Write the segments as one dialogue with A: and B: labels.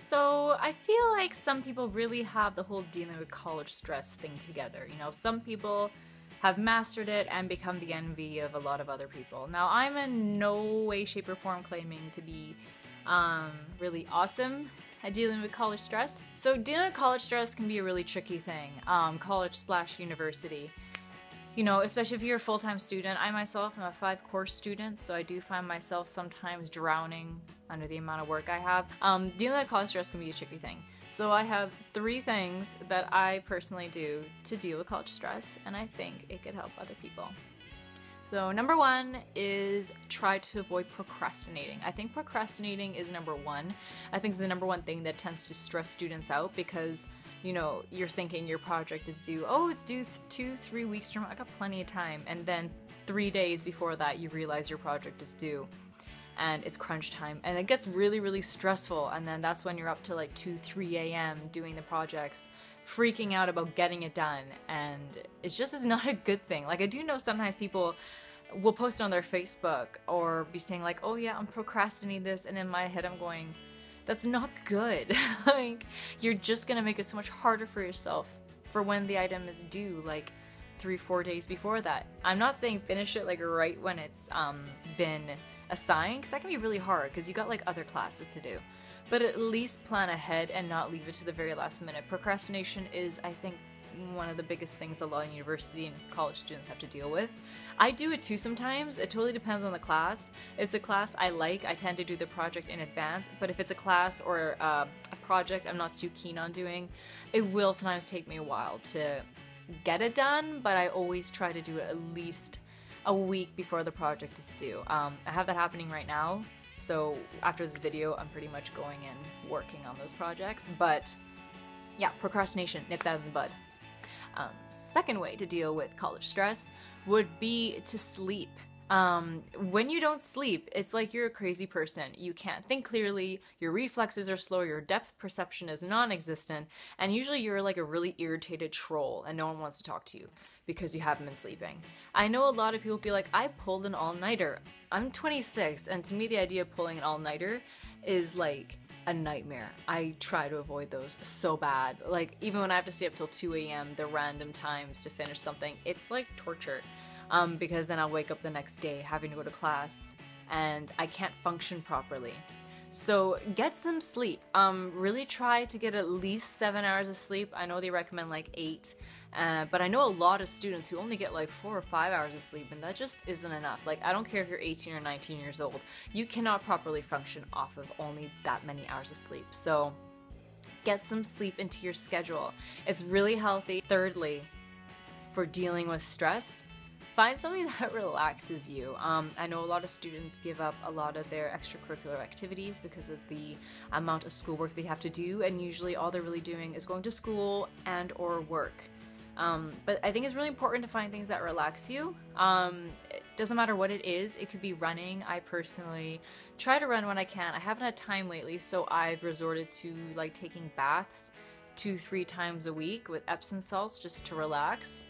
A: So I feel like some people really have the whole dealing with college stress thing together. You know, some people have mastered it and become the envy of a lot of other people. Now, I'm in no way, shape, or form claiming to be really awesome at dealing with college stress. So dealing with college stress can be a really tricky thing, college/university. You know, especially if you're a full-time student. I myself am a 5-course student, so I do find myself sometimes drowning under the amount of work I have. Dealing with college stress can be a tricky thing. So I have 3 things that I personally do to deal with college stress, and I think it could help other people. So number 1 is try to avoid procrastinating. I think procrastinating is number 1. I think it's the number 1 thing that tends to stress students out because, you know, you're thinking your project is due, oh, it's due 2-3 weeks from now, I got plenty of time. And then 3 days before that, you realize your project is due and it's crunch time. And it gets really, really stressful. And then that's when you're up to like 2-3 a.m. doing the projects, freaking out about getting it done. And it's not a good thing. Like, I do know sometimes people will post on their Facebook or be saying like, oh yeah, I'm procrastinating this. And in my head, I'm going, that's not good. Like, you're just gonna make it so much harder for yourself for when the item is due, like 3-4 days before that. I'm not saying finish it like right when it's been assigned, because that can be really hard because you got like other classes to do. But at least plan ahead and not leave it to the very last minute. Procrastination is, I think, one of the biggest things a lot of university and college students have to deal with. I do it too sometimes. It totally depends on the class. If it's a class I like, I tend to do the project in advance, but if it's a class or a project I'm not too keen on doing, it will sometimes take me a while to get it done, but I always try to do it at least a week before the project is due. I have that happening right now, so after this video I'm pretty much going and working on those projects. But yeah, procrastination, nip that in the bud. Second way to deal with college stress would be to sleep. When you don't sleep, it's like you're a crazy person. You can't think clearly, your reflexes are slow, your depth perception is non-existent, and usually you're like a really irritated troll and no one wants to talk to you because you haven't been sleeping. I know a lot of people be like, I pulled an all-nighter. I'm 26, and to me the idea of pulling an all-nighter is like a nightmare. I try to avoid those so bad. Like, even when I have to stay up till 2 a.m. the random times to finish something, it's like torture. Because then I'll wake up the next day having to go to class and I can't function properly. So get some sleep. Really try to get at least 7 hours of sleep. I know they recommend like 8. But I know a lot of students who only get like 4 or 5 hours of sleep, and that just isn't enough. Like, I don't care if you're 18 or 19 years old, you cannot properly function off of only that many hours of sleep. So get some sleep into your schedule. It's really healthy. Thirdly, for dealing with stress, find something that relaxes you. I know a lot of students give up a lot of their extracurricular activities because of the amount of schoolwork they have to do, and usually all they're really doing is going to school and or work. But I think it's really important to find things that relax you. It doesn't matter what it is. It could be running. I personally try to run when I can. I haven't had time lately, so I've resorted to like taking baths 2-3 times a week with Epsom salts just to relax.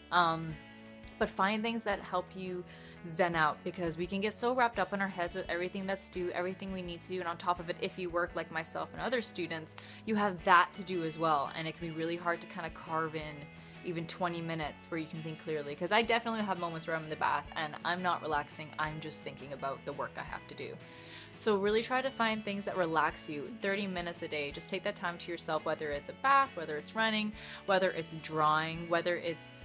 A: But find things that help you zen out, because we can get so wrapped up in our heads with everything that's due, everything we need to do, and on top of it, if you work like myself and other students, you have that to do as well, and it can be really hard to kind of carve in even 20 minutes where you can think clearly, because I definitely have moments where I'm in the bath and I'm not relaxing, I'm just thinking about the work I have to do. So really try to find things that relax you. 30 minutes a day, just take that time to yourself, whether it's a bath, whether it's running, whether it's drawing, whether it's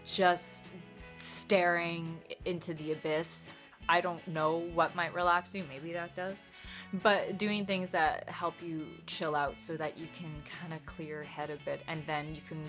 A: just staring into the abyss. I don't know what might relax you, maybe that does, but doing things that help you chill out so that you can kind of clear your head a bit, and then you can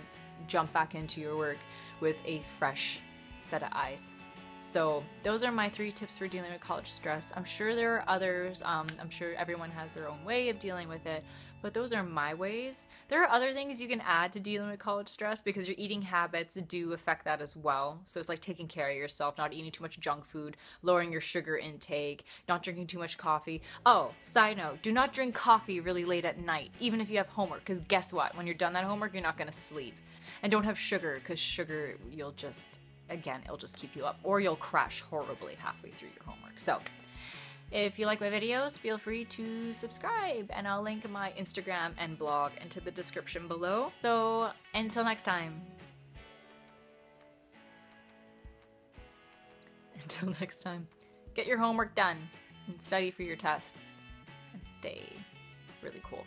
A: jump back into your work with a fresh set of eyes. So those are my 3 tips for dealing with college stress. I'm sure there are others. I'm sure everyone has their own way of dealing with it, but those are my ways. There are other things you can add to dealing with college stress, because your eating habits do affect that as well. So it's like taking care of yourself, not eating too much junk food, lowering your sugar intake, not drinking too much coffee. Oh, side note, do not drink coffee really late at night, even if you have homework, because guess what? When you're done that homework, you're not going to sleep. And don't have sugar, because sugar, you'll just, again, it'll just keep you up, or you'll crash horribly halfway through your homework. So If you like my videos, feel free to subscribe, and I'll link my Instagram and blog into the description below. So until next time. Until next time, get your homework done and study for your tests and stay really cool.